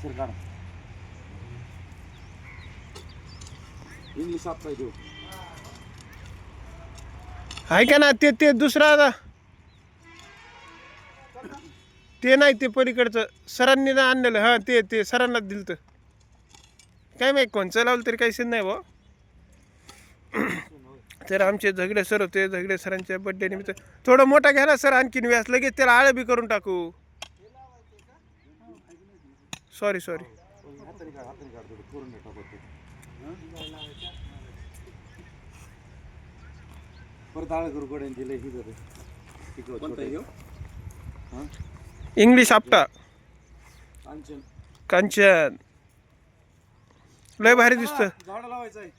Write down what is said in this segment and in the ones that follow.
सरकार इंग्लिश आपका देऊ आहे का ना ते दुसरा आता ते नाही ते पलीकडचं सरांनी ना आणलेलं हां ते सरांनाच दिलं तर काय माहिती कोणचं लावलं तरी काही नाही बा. तर आमचे झगडे सर होते झगडे सरांच्या बड्डे निमित्त थोडं मोठा घ्या ना सर आणखीन व्यास लगेच त्याला आळं बी करून टाकू. सॉरी हाताने काढ थोडं करून टाकतो परत आळ करू गड्यान दिलं ही जाते इंग्लिश आपटा कांचन कांचन लय भारी दिसतं. झाड लावायचं आहे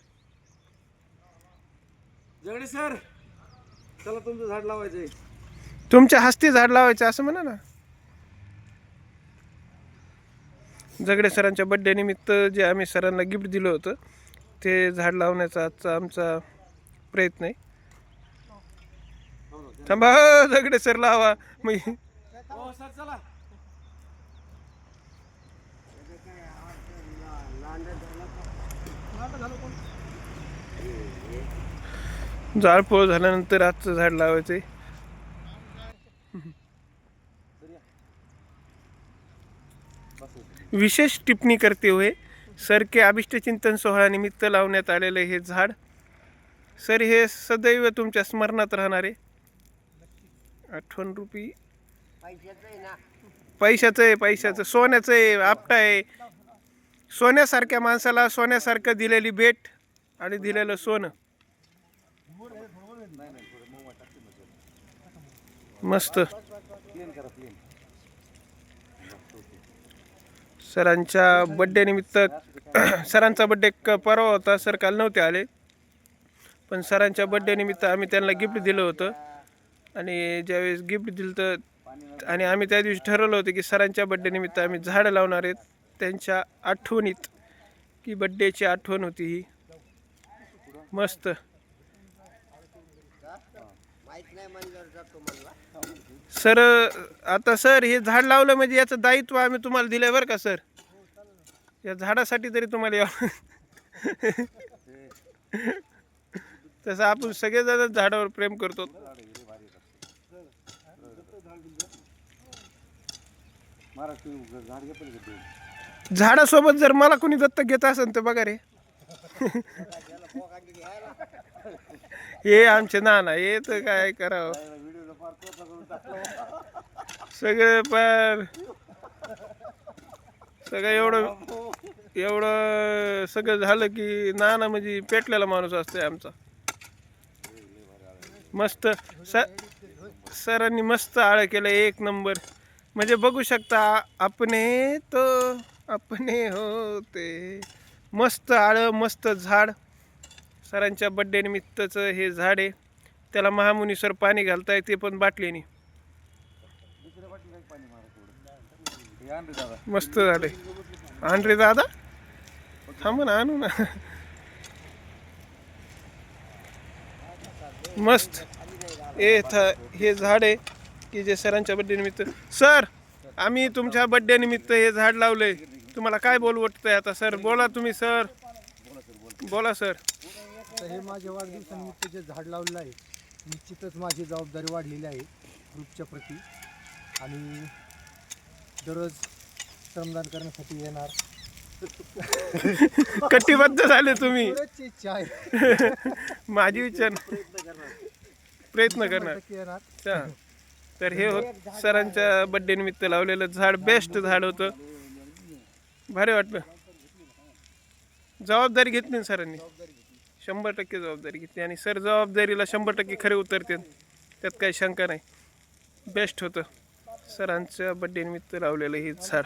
झगडे सर चला तुमचं झाड लावायचं आहे. तुमच्या हस्ते झाड लावायचं असं म्हणा ना. झगडे सरांच्या बड्डे निमित्त जे आम्ही सरांना गिफ्ट दिलं होतं ते झाड लावण्याचा आजचा आमचा प्रयत्न आहे. थांबा झगडे सर लावा मग हो सर चला जाळपोळ झाल्यानंतर आजचं झाड लावायचं आहे. विशेष टिप्पणी करते हुए सर के अभिष्ट चिंतन सोहळा निमित्त लावण्यात आलेले हे झाड सर हे सदैव तुमच्या स्मरणात राहणार आहे. आठवण रूपी पैशाचं सोन्याचं आहे आपटा आहे. सोन्यासारख्या माणसाला सोन्यासारखं दिलेली भेट आणि दिलेलं सोनं मस्त. सरांच्या बड्डे निमित्त सरांचा बड्डे परवा होता सर काल नव्हते आले पण सरांच्या बड्डे निमित्त आम्ही त्यांना गिफ्ट दिलं होतं आणि ज्यावेळेस गिफ्ट दिलं तर आणि आम्ही त्या दिवशी ठरवलं होतं की सरांच्या बड्डे निमित्त आम्ही झाडं लावणार आहेत त्यांच्या आठवणीत की बड्डेची आठवण होती ही मस्त. सर आता सर हे झाड लावलं म्हणजे याचं दायित्व आम्ही तुम्हाला दिलंय बरं का सर. या झाडासाठी तरी तुम्हाला यावं तसं आपण सगळेजण झाडावर प्रेम करतो. झाडासोबत जर मला कोणी दत्तक घेत असेल तर बघा रे हे आमचे नाना हे तर काय करावं सगळं पण सगळं एवढं सगळं झालं की नाना म्हणजे पेटलेला माणूस असतोय आमचा. मस्त सरांनी मस्त आळं केलं एक नंबर म्हणजे बघू शकता अपने तो अपने होते. मस्त आळं मस्त झाड सरांच्या बड्डे निमित्तचं हे झाड आहे. त्याला महामुनी सर पाणी घालताय ते पण बाटलीने मस्त झाडे. आण रे दादा थांब ना आणू ना मस्त. हे झाड आहे की जे सरांच्या बड्डे निमित्त सर आम्ही तुमच्या बड्डे निमित्त हे झाड लावलंय. तुम्हाला काय बोलू वाटतंय आता सर बोला तुम्ही सर बोला सर. हे माझ्या वाढदिवसानिमित्त जे झाड लावलेलं आहे निश्चितच माझी जबाबदारी वाढलेली आहे ग्रुपच्या प्रती आणि दररोज श्रमदान करण्यासाठी येणार कटिबद्ध झाले तुम्ही. इच्छा आहे माझी विचार प्रयत्न करणार. तर हे होत सरांच्या बड्डे निमित्त लावलेलं झाड बेस्ट झाड होतं भारी वाटलं. जबाबदारी घेतली ना सरांनी 100% जबाबदारी घेतली आणि सर जबाबदारीला 100% खरे उतरते त्यात काही शंका नाही. बेस्ट होतं सरांच्या बड्डे निमित्त लावलेलं हे झाड.